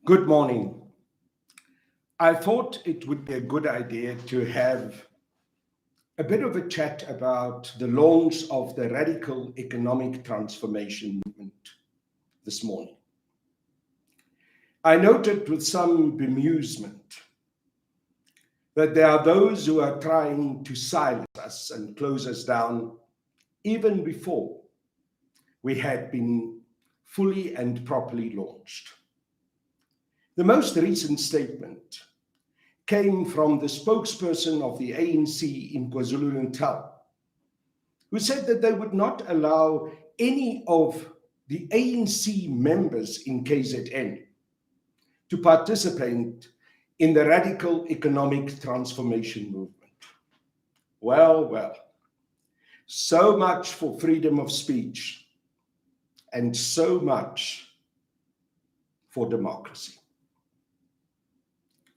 Good morning. I thought it would be a good idea to have a bit of a chat about the launch of the radical economic transformation movement this morning. I noted with some bemusement that there are those who are trying to silence us and close us down even before we had been fully and properly launched. The most recent statement came from the spokesperson of the ANC in KwaZulu-Natal, who said that they would not allow any of the ANC members in KZN to participate in the radical economic transformation movement. Well, so much for freedom of speech and so much for democracy.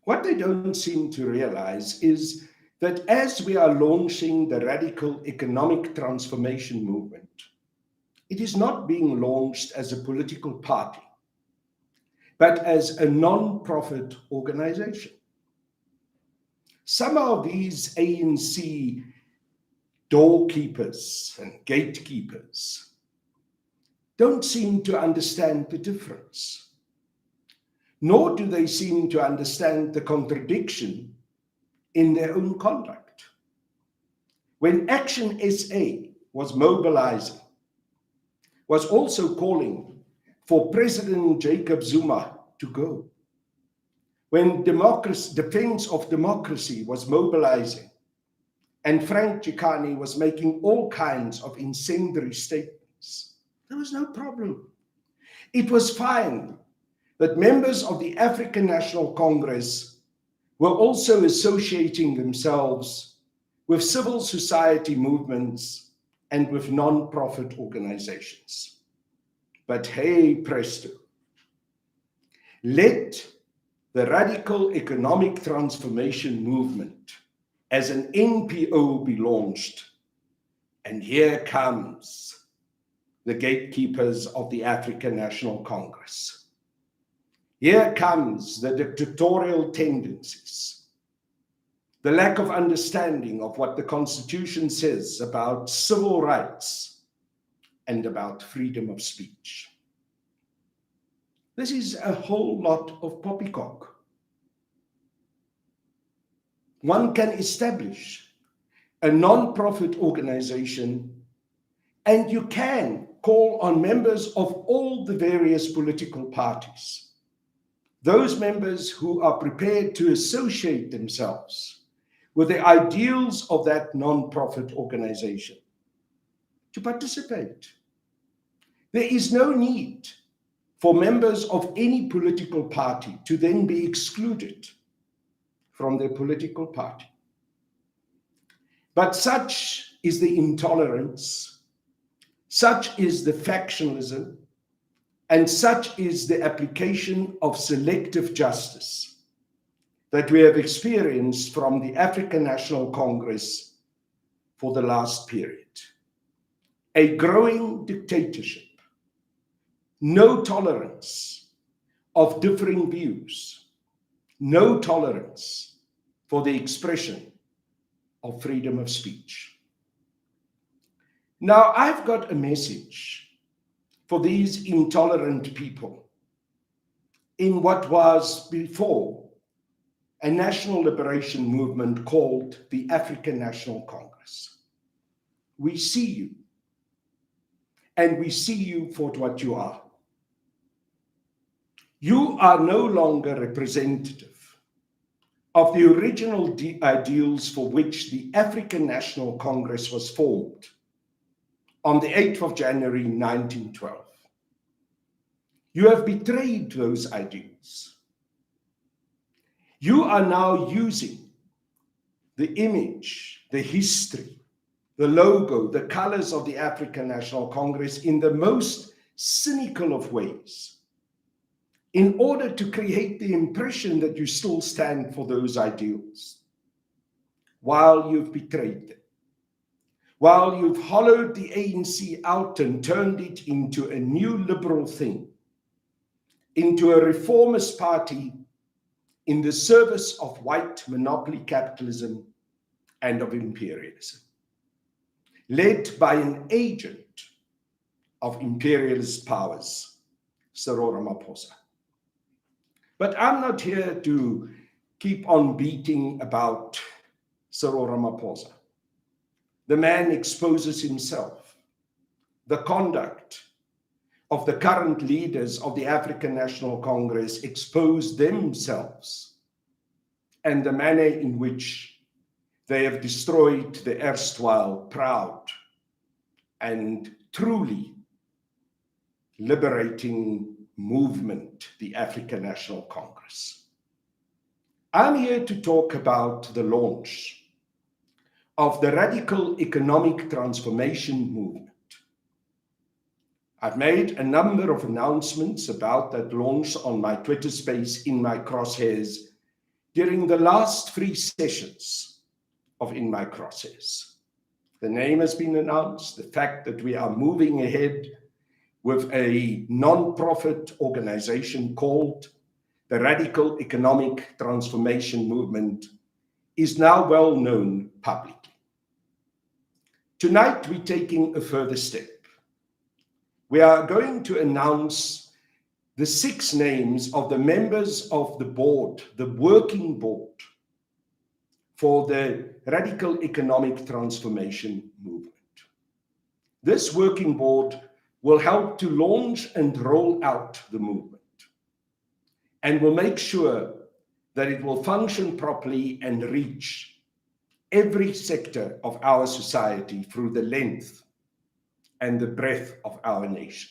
What they don't seem to realize is that as we are launching the radical economic transformation movement, it is not being launched as a political party, but as a non-profit organization. Some of these ANC doorkeepers and gatekeepers don't seem to understand the difference. Nor do they seem to understand the contradiction in their own conduct. When Action SA was mobilizing, was also calling for President Jacob Zuma to go. When Defense of Democracy was mobilizing, and Frank Chikane was making all kinds of incendiary statements, there was no problem. It was fine that members of the African National Congress were also associating themselves with civil society movements and with non-profit organizations. But hey, presto, let the radical economic transformation movement as an NPO be launched, and here comes the gatekeepers of the African National Congress. Here comes the dictatorial tendencies, the lack of understanding of what the Constitution says about civil rights and about freedom of speech. This is a whole lot of poppycock. One can establish a non-profit organization, and you can call on members of all the various political parties, those members who are prepared to associate themselves with the ideals of that non-profit organization, to participate. There is no need for members of any political party to then be excluded from their political party. But such is the intolerance, such is the factionalism, and such is the application of selective justice that we have experienced from the African National Congress for the last period. A growing dictatorship, no tolerance of differing views, no tolerance for the expression of freedom of speech. Now, I've got a message for these intolerant people in what was before a national liberation movement called the African National Congress. We see you, and we see you for what you are. You are no longer representative of the original ideals for which the African National Congress was formed on the 8th of January 1912. You have betrayed those ideals. You are now using the image, the history, the logo, the colors of the African National Congress in the most cynical of ways in order to create the impression that you still stand for those ideals, while you've betrayed them. While you've hollowed the ANC out and turned it into a new liberal thing, into a reformist party in the service of white monopoly capitalism and of imperialism, led by an agent of imperialist powers, Cyril Ramaphosa. But I'm not here to keep on beating about Cyril Ramaphosa. The man exposes himself. The conduct of the current leaders of the African National Congress expose themselves and the manner in which they have destroyed the erstwhile proud and truly liberating movement, the African National Congress. I'm here to talk about the launch of the radical economic transformation movement. I've made a number of announcements about that launch on my Twitter space In My Crosshairs during the last 3 sessions of In My Crosshairs. The name has been announced, the fact that we are moving ahead with a non-profit organization called the Radical Economic Transformation Movement is now well known publicly. Tonight, we're taking a further step. We are going to announce the 6 names of the members of the board, the working board for the Radical Economic Transformation Movement. This working board will help to launch and roll out the movement and will make sure that it will function properly and reach every sector of our society through the length and the breadth of our nation.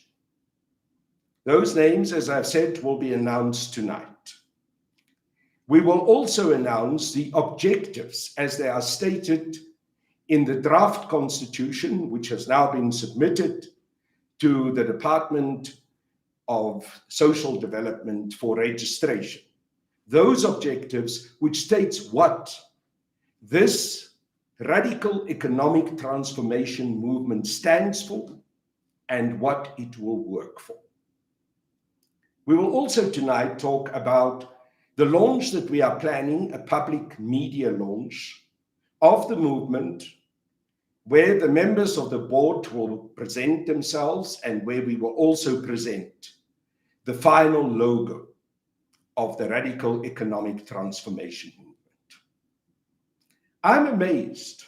Those names, as I've said, will be announced tonight. We will also announce the objectives as they are stated in the draft constitution, which has now been submitted to the Department of Social Development for registration. Those objectives, which states what this radical economic transformation movement stands for and what it will work for. We will also tonight talk about the launch that we are planning, a public media launch of the movement, where the members of the board will present themselves and where we will also present the final logo of the Radical Economic Transformation Movement. I'm amazed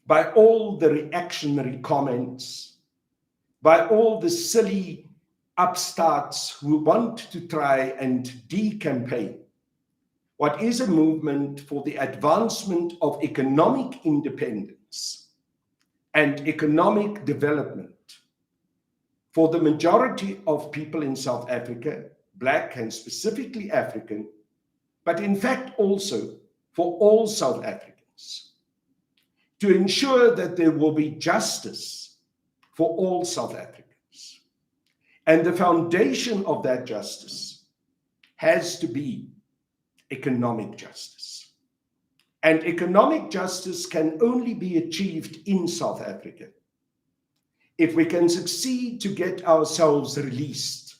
by all the reactionary comments, by all the silly upstarts who want to try and de-campaign what is a movement for the advancement of economic independence and economic development for the majority of people in South Africa, Black and specifically African, but in fact also for all South Africans, to ensure that there will be justice for all South Africans. And the foundation of that justice has to be economic justice. And economic justice can only be achieved in South Africa if we can succeed to get ourselves released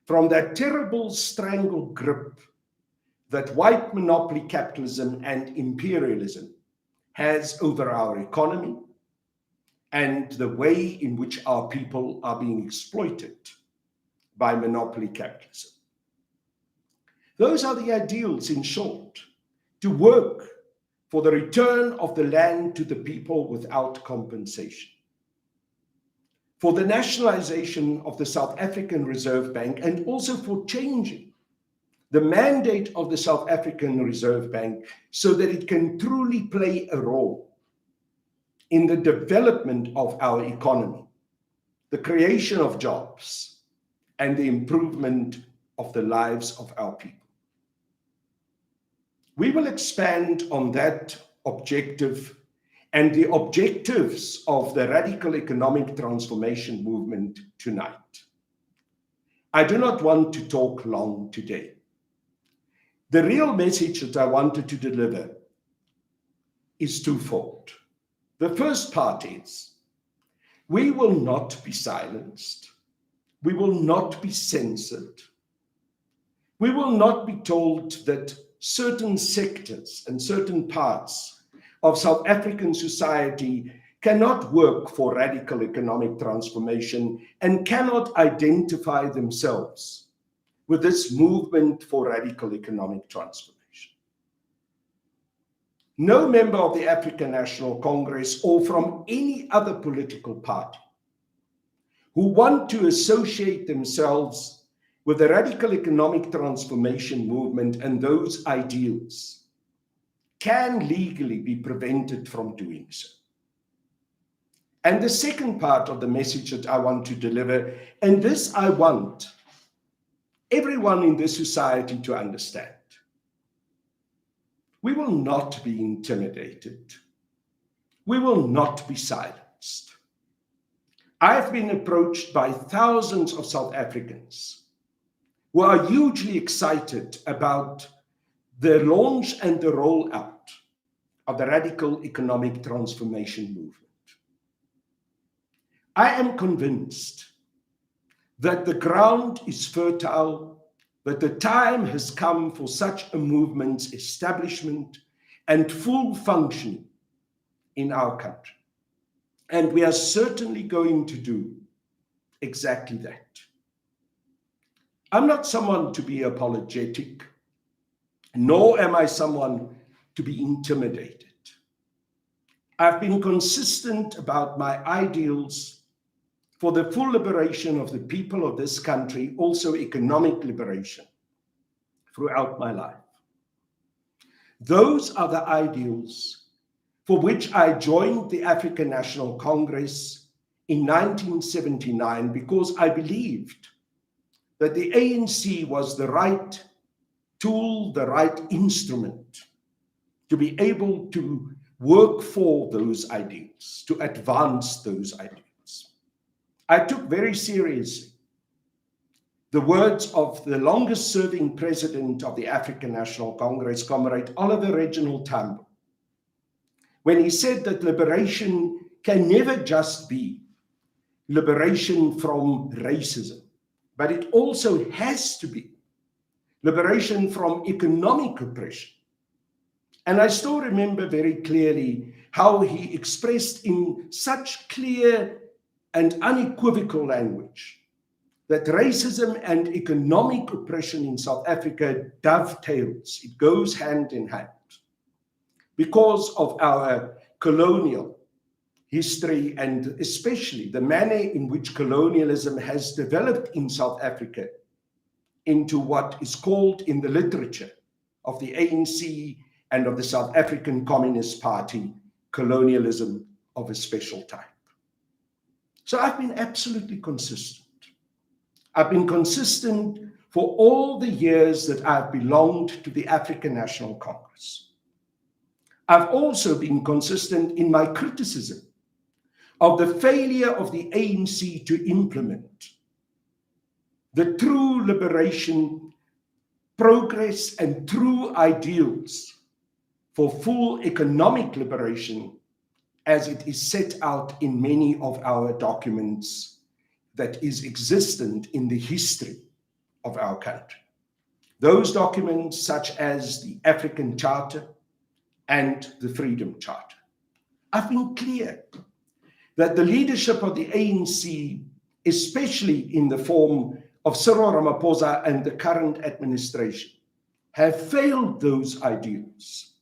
from that terrible strangle grip that white monopoly capitalism and imperialism has over our economy and the way in which our people are being exploited by monopoly capitalism. Those are the ideals, in short, to work for the return of the land to the people without compensation, for the nationalization of the South African Reserve Bank, and also for changing the mandate of the South African Reserve Bank so that it can truly play a role in the development of our economy, the creation of jobs, and the improvement of the lives of our people. We will expand on that objective and the objectives of the Radical Economic Transformation Movement tonight. I do not want to talk long today. The real message that I wanted to deliver is twofold. The first part is, we will not be silenced We will not be censored. We will not be told that certain sectors and certain parts of South African society cannot work for radical economic transformation and cannot identify themselves with this movement for radical economic transformation. No member of the African National Congress or from any other political party who want to associate themselves with the radical economic transformation movement and those ideals can legally be prevented from doing so. And the second part of the message that I want to deliver, and this I want everyone in this society to understand. We will not be intimidated. We will not be silenced. I've been approached by thousands of South Africans who are hugely excited about the launch and the rollout of the radical economic transformation movement. I am convinced that the ground is fertile, that the time has come for such a movement's establishment and full functioning in our country. And we are certainly going to do exactly that. I'm not someone to be apologetic, nor am I someone to be intimidated. I've been consistent about my ideals for the full liberation of the people of this country, also economic liberation, throughout my life. Those are the ideals for which I joined the African National Congress in 1979 because I believed that the ANC was the right tool, the right instrument to be able to work for those ideals, to advance those ideals. I took very seriously the words of the longest serving president of the African National Congress, Comrade Oliver Reginald Tambo, when he said that liberation can never just be liberation from racism, but it also has to be liberation from economic oppression. And I still remember very clearly how he expressed in such clear and unequivocal language that racism and economic oppression in South Africa dovetails, it goes hand in hand, because of our colonial history and especially the manner in which colonialism has developed in South Africa into what is called in the literature of the ANC and of the South African Communist Party, colonialism of a special type. So I've been absolutely consistent. I've been consistent for all the years that I've belonged to the African National Congress. I've also been consistent in my criticism of the failure of the ANC to implement the true liberation, progress, and true ideals for full economic liberation as it is set out in many of our documents that is existent in the history of our country. Those documents such as the African Charter and the Freedom Charter. I've been clear that the leadership of the ANC, especially in the form of Cyril Ramaphosa and the current administration, have failed those ideals.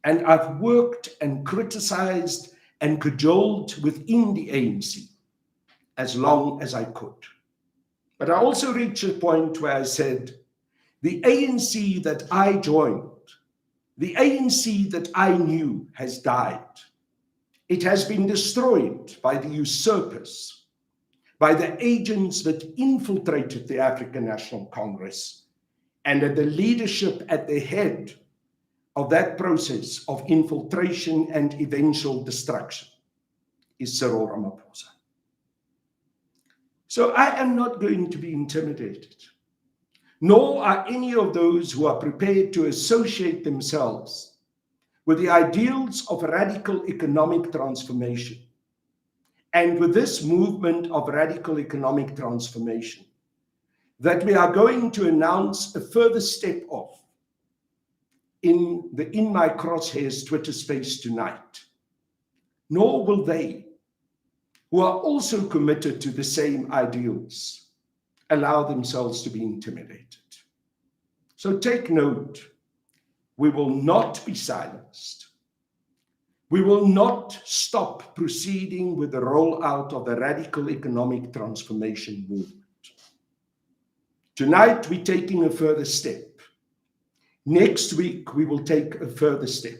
And I've worked and criticized and cajoled within the ANC as long as I could. But I also reached a point where I said, the ANC that I joined, the ANC that I knew has died. It has been destroyed by the usurpers, by the agents that infiltrated the African National Congress, and the leadership at the head of that process of infiltration and eventual destruction is Cyril Ramaphosa. So I am not going to be intimidated, nor are any of those who are prepared to associate themselves with the ideals of radical economic transformation and with this movement of radical economic transformation that we are going to announce a further step of in the In My Crosshairs Twitter space tonight, nor will they, who are also committed to the same ideals, allow themselves to be intimidated. So take note, we will not be silenced. We will not stop proceeding with the rollout of the radical economic transformation movement. Tonight, we're taking a further step. Next week, we will take a further step.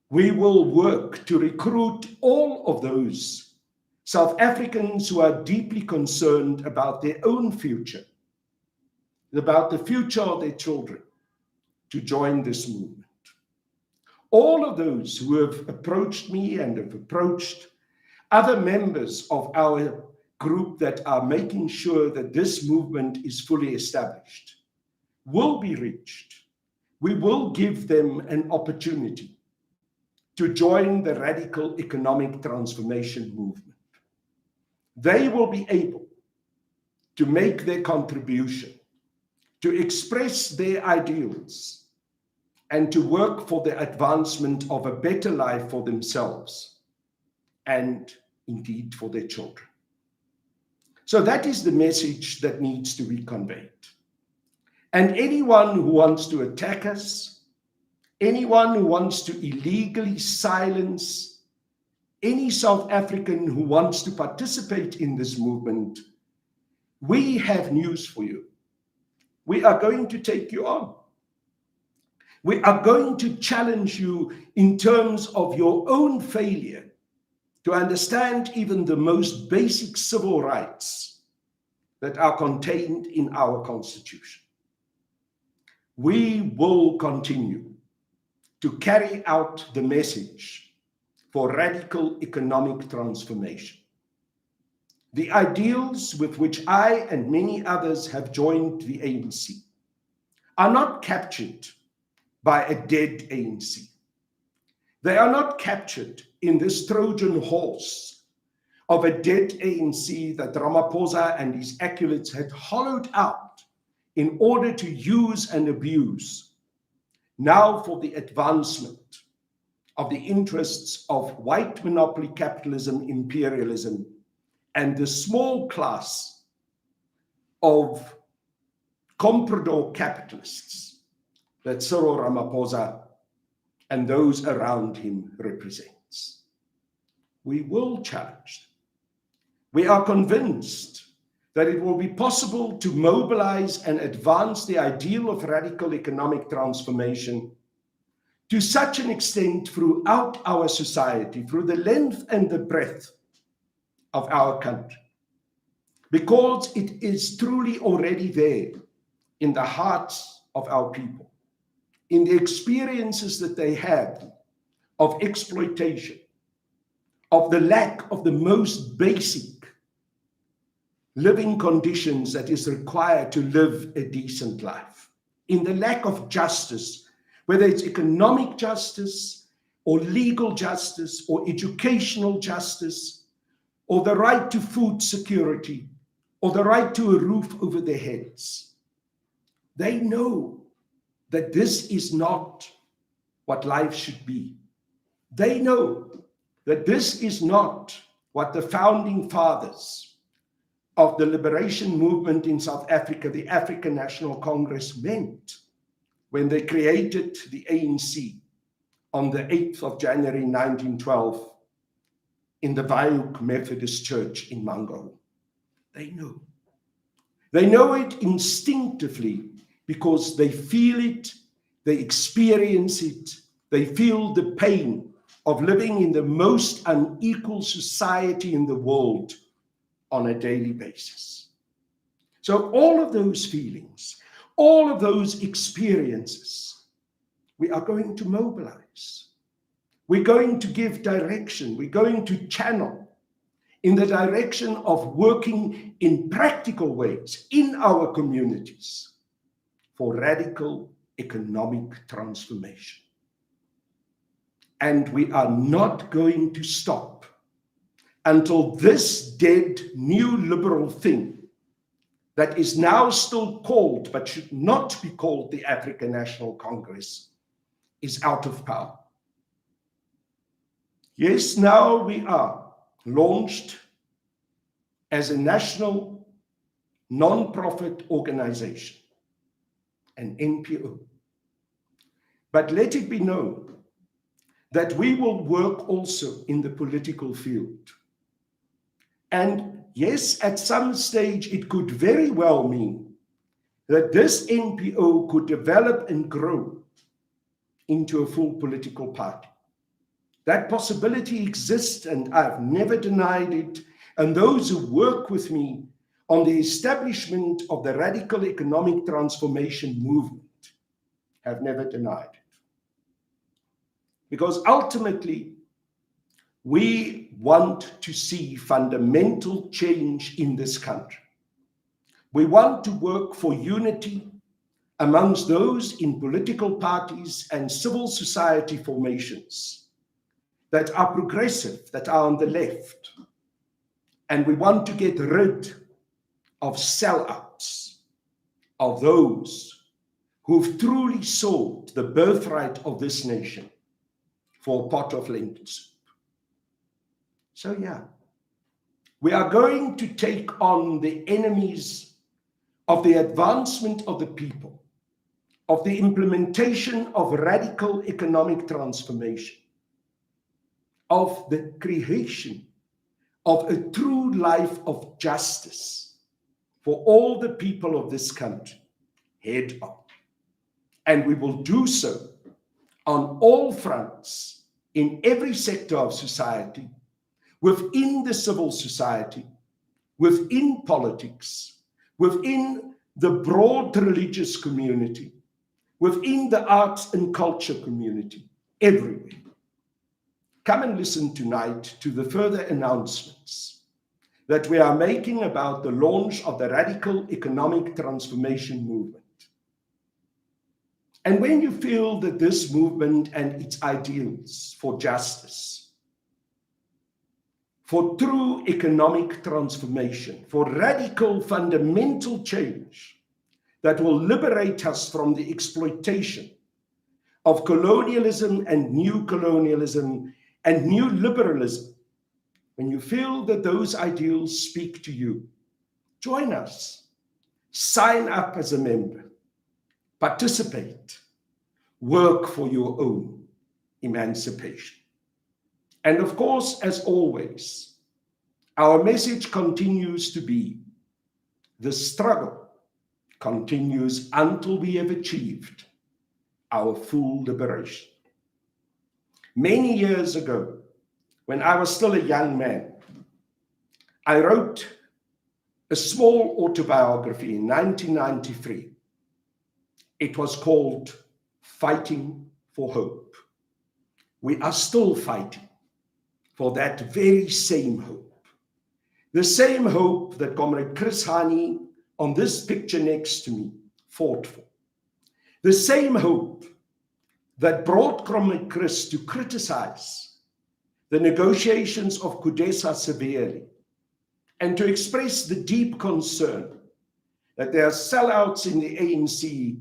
We will work to recruit all of those South Africans who are deeply concerned about their own future, about the future of their children, to join this movement. All of those who have approached me and have approached other members of our group that are making sure that this movement is fully established will be reached. We will give them an opportunity to join the radical economic transformation movement. They will be able to make their contribution, to express their ideals, and to work for the advancement of a better life for themselves and indeed for their children. So that is the message that needs to be conveyed. And anyone who wants to attack us, anyone who wants to illegally silence any South African who wants to participate in this movement, we have news for you. We are going to take you on. We are going to challenge you in terms of your own failure to understand even the most basic civil rights that are contained in our Constitution. We will continue to carry out the message for radical economic transformation. The ideals with which I and many others have joined the ANC are not captured by a dead ANC. They are not captured in this Trojan horse of a dead ANC that Ramaphosa and his acolytes had hollowed out in order to use and abuse, now for the advancement of the interests of white monopoly capitalism, imperialism, and the small class of comprador capitalists that Cyril Ramaphosa and those around him represents. We will challenge them. We are convinced that it will be possible to mobilize and advance the ideal of radical economic transformation to such an extent throughout our society, through the length and the breadth of our country, because it is truly already there in the hearts of our people, in the experiences that they have of exploitation, of the lack of the most basic living conditions that is required to live a decent life, in the lack of justice, whether it's economic justice or legal justice or educational justice or the right to food security or the right to a roof over their heads. They know that this is not what life should be. They know that this is not what the founding fathers of the liberation movement in South Africa, the African National Congress, meant when they created the ANC on the 8th of January 1912 in the Waihoek Methodist Church in Mango. They know. They know it instinctively because they feel it, they experience it, they feel the pain of living in the most unequal society in the world on a daily basis. So all of those feelings, all of those experiences, we are going to mobilize. We're going to give direction. We're going to channel in the direction of working in practical ways in our communities for radical economic transformation. And we are not going to stop until this dead new liberal thing that is now still called, but should not be called, the African National Congress, is out of power. Yes, now we are launched as a national non-profit organization, an NPO. But let it be known that we will work also in the political field. And yes, at some stage, it could very well mean that this NPO could develop and grow into a full political party. That possibility exists, and I've never denied it. And those who work with me on the establishment of the radical economic transformation movement have never denied it. Because ultimately, we want to see fundamental change in this country. We want to work for unity amongst those in political parties and civil society formations that are progressive, that are on the left. And we want to get rid of sellouts, of those who've truly sold the birthright of this nation for a pot of lentil soup. So yeah, we are going to take on the enemies of the advancement of the people, of the implementation of radical economic transformation, of the creation of a true life of justice for all the people of this country, head on. And we will do so on all fronts, in every sector of society, within the civil society, within politics, within the broad religious community, within the arts and culture community, everywhere. Come and listen tonight to the further announcements that we are making about the launch of the radical economic transformation movement. And when you feel that this movement and its ideals for justice, for true economic transformation, for radical fundamental change that will liberate us from the exploitation of colonialism and new colonialism and new liberalism, when you feel that those ideals speak to you, join us, sign up as a member, participate, work for your own emancipation. And of course, as always, our message continues to be, the struggle continues until we have achieved our full liberation. Many years ago, when I was still a young man, I wrote a small autobiography in 1993. It was called Fighting for Hope. We are still fighting for that very same hope. The same hope that Comrade Chris Hani on this picture next to me fought for. The same hope that brought Comrade Chris to criticize the negotiations of Kudesa severely and to express the deep concern that there are sellouts in the ANC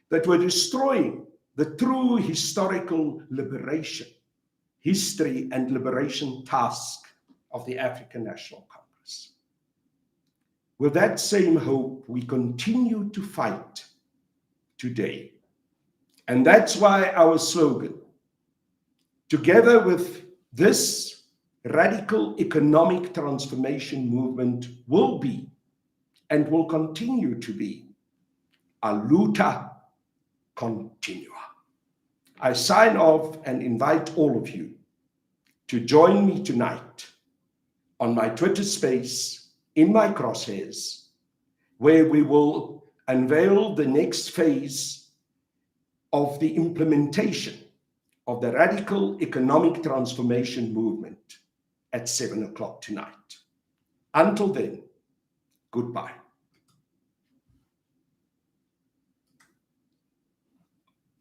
that were destroying the true historical liberation, history and liberation task of the African National Congress. With that same hope, we continue to fight today. And that's why our slogan, together with this radical economic transformation movement, will be and will continue to be a luta continua. I sign off and invite all of you to join me tonight on my Twitter space, in my crosshairs, where we will unveil the next phase of the implementation of the radical economic transformation movement at 7 o'clock tonight. Until then, goodbye.